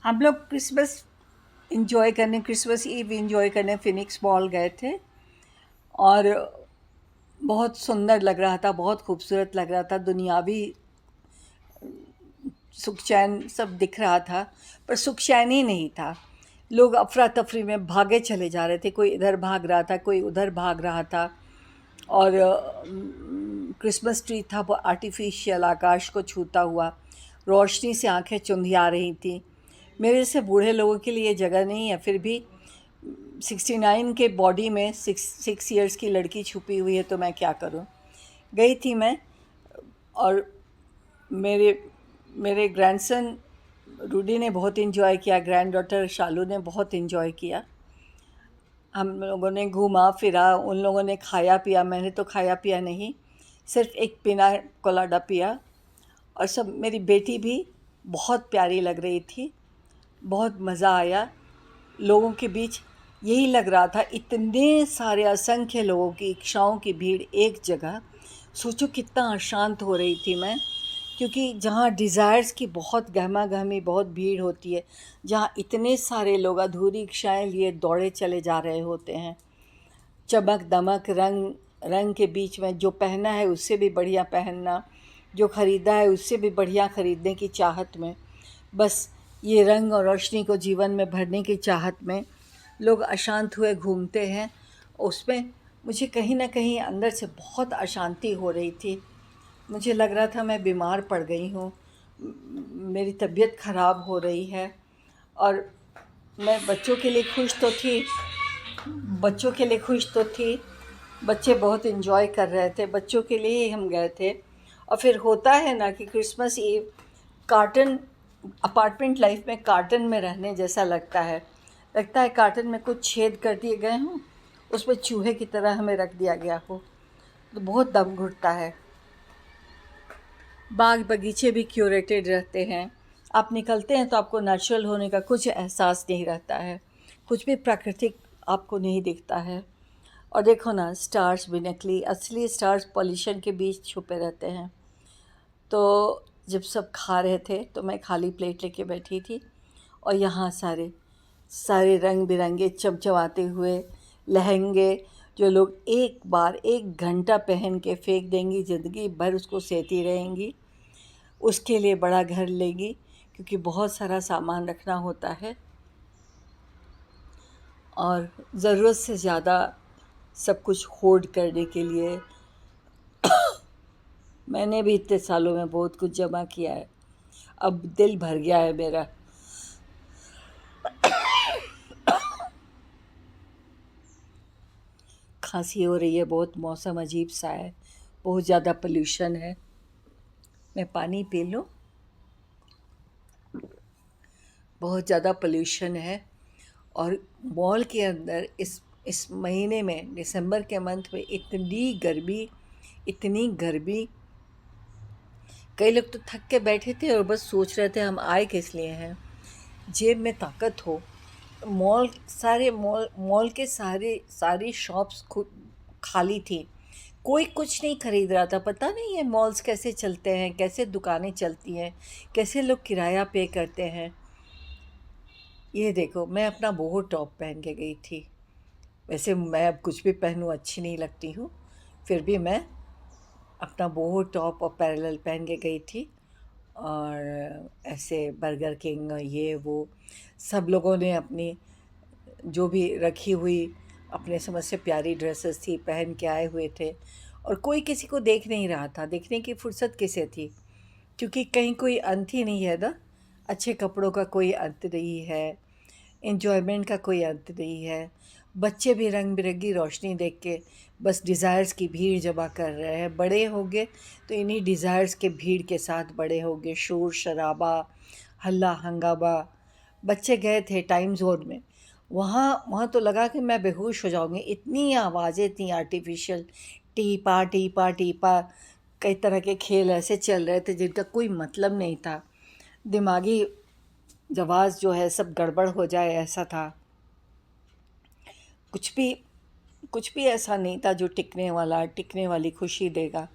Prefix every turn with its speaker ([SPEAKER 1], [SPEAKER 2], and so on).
[SPEAKER 1] हम लोग Christmas ewe enjoy करने फिनिक्स मॉल गए थे। और बहुत सुंदर लग रहा था, बहुत खूबसूरत लग रहा था। दुनियावी सुख चैन सब दिख रहा था, पर सुख चैन ही नहीं था। लोग अफरा तफरी में भागे चले जा रहे थे, कोई इधर भाग रहा था, कोई उधर भाग रहा था। और क्रिसमस ट्री था वो आर्टिफिशियल, आकाश को छूता हुआ, रोशनी से आंखें चुंधिया रही थी। मेरे जैसे बूढ़े लोगों के लिए ये जगह नहीं है, फिर भी 69 के बॉडी में 6 ईयर्स की लड़की छुपी हुई है, तो मैं क्या करूं। गई थी मैं। और मेरे मेरे ग्रैंडसन रूडी ने बहुत इन्जॉय किया, ग्रैंड डॉटर शालू ने बहुत इन्जॉय किया। हम लोगों ने घूमा फिरा, उन लोगों ने खाया पिया, मैंने तो खाया पिया नहीं, सिर्फ एक पिना कोलाडा पिया। और सब, मेरी बेटी भी बहुत प्यारी लग रही थी, बहुत मज़ा आया लोगों के बीच। यही लग रहा था, इतने सारे असंख्य लोगों की, इच्छाओं की भीड़ एक जगह। सोचो कितना अशांत हो रही थी मैं, क्योंकि जहाँ डिज़ायर्स की बहुत गहमा गहमी, बहुत भीड़ होती है, जहाँ इतने सारे लोग अधूरी इच्छाएं लिए दौड़े चले जा रहे होते हैं, चमक दमक रंग रंग के बीच में, जो पहना है उससे भी बढ़िया पहनना, जो ख़रीदा है उससे भी बढ़िया ख़रीदने की चाहत में, बस ये रंग और रोशनी को जीवन में भरने की चाहत में लोग अशांत हुए घूमते हैं। उसमें मुझे कहीं ना कहीं अंदर से बहुत अशांति हो रही थी। मुझे लग रहा था मैं बीमार पड़ गई हूँ, मेरी तबीयत ख़राब हो रही है। और मैं बच्चों के लिए खुश तो थी। बच्चे बहुत इन्जॉय कर रहे थे, बच्चों के लिए ही हम गए थे। और फिर होता है ना कि Christmas Eve carton, apartment life में कार्टन में रहने जैसा लगता है कार्टन में कुछ छेद कर दिए गए हों, उसमें चूहे की तरह हमें रख दिया गया हो, तो बहुत दम घुटता है। बाग बगीचे भी क्यूरेटेड रहते हैं, आप निकलते हैं तो आपको नेचुरल होने का कुछ एहसास नहीं रहता है, कुछ भी प्राकृतिक आपको नहीं दिखता है। और देखो ना, स्टार्स भी नकली, असली स्टार्स पॉल्यूशन के बीच छुपे रहते हैं। तो जब सब खा रहे थे तो मैं खाली प्लेट लेके बैठी थी, और यहाँ सारे सारे रंग बिरंगे चमचमाते हुए लहंगे, जो लोग एक बार 1 घंटा पहन के फेंक देंगी, ज़िंदगी भर उसको सहती रहेंगी, उसके लिए बड़ा घर लेंगी, क्योंकि बहुत सारा सामान रखना होता है और ज़रूरत से ज़्यादा सब कुछ होर्ड करने के लिए। मैंने भी इतने सालों में बहुत कुछ जमा किया है, अब दिल भर गया है मेरा। खांसी हो रही है बहुत, मौसम अजीब सा है, बहुत ज़्यादा पोल्यूशन है। मैं पानी पी लूँ। बहुत ज़्यादा पोल्यूशन है। और मॉल के अंदर इस महीने में, दिसंबर के मंथ में, इतनी गर्मी। कई लोग तो थक के बैठे थे और बस सोच रहे थे हम आए किस लिए हैं। जेब में ताकत हो। मॉल के सारी शॉप्स खुद खाली थी, कोई कुछ नहीं खरीद रहा था। पता नहीं ये मॉल्स कैसे चलते हैं, कैसे दुकानें चलती हैं, कैसे लोग किराया पे करते हैं। ये देखो, मैं अपना बोहो टॉप पहन के गई थी। वैसे मैं अब कुछ भी पहनूं अच्छी नहीं लगती हूँ, फिर भी मैं अपना बोहो टॉप और पैरेलल पहन के गई थी। और ऐसे बर्गर किंग ये वो सब लोगों ने अपनी जो भी रखी हुई अपने समझ से प्यारी ड्रेसेस थी, पहन के आए हुए थे। और कोई किसी को देख नहीं रहा था, देखने की फुर्सत किसे थी, क्योंकि कहीं कोई अंत ही नहीं है ना। अच्छे कपड़ों का कोई अंत नहीं है, एन्जॉयमेंट का कोई अंत नहीं है। बच्चे भी रंग बिरंगी रोशनी देख के बस डिज़ायर्स की भीड़ जमा कर रहे हैं। बड़े होंगे तो इन्हीं डिज़ायर्स के भीड़ के साथ बड़े होंगे, शोर शराबा, हल्ला हंगामा। बच्चे गए थे टाइम जोन में, वहाँ वहाँ तो लगा कि मैं बेहोश हो जाऊँगी, इतनी आवाज़ें थी आर्टिफिशियल, टीपा टीपा टीपा। कई तरह के खेल ऐसे चल रहे थे जिनका कोई मतलब नहीं था। दिमागी जवाब जो है सब गड़बड़ हो जाए ऐसा था। कुछ भी कुछ भी ऐसा नहीं था जो टिकने वाली खुशी देगा।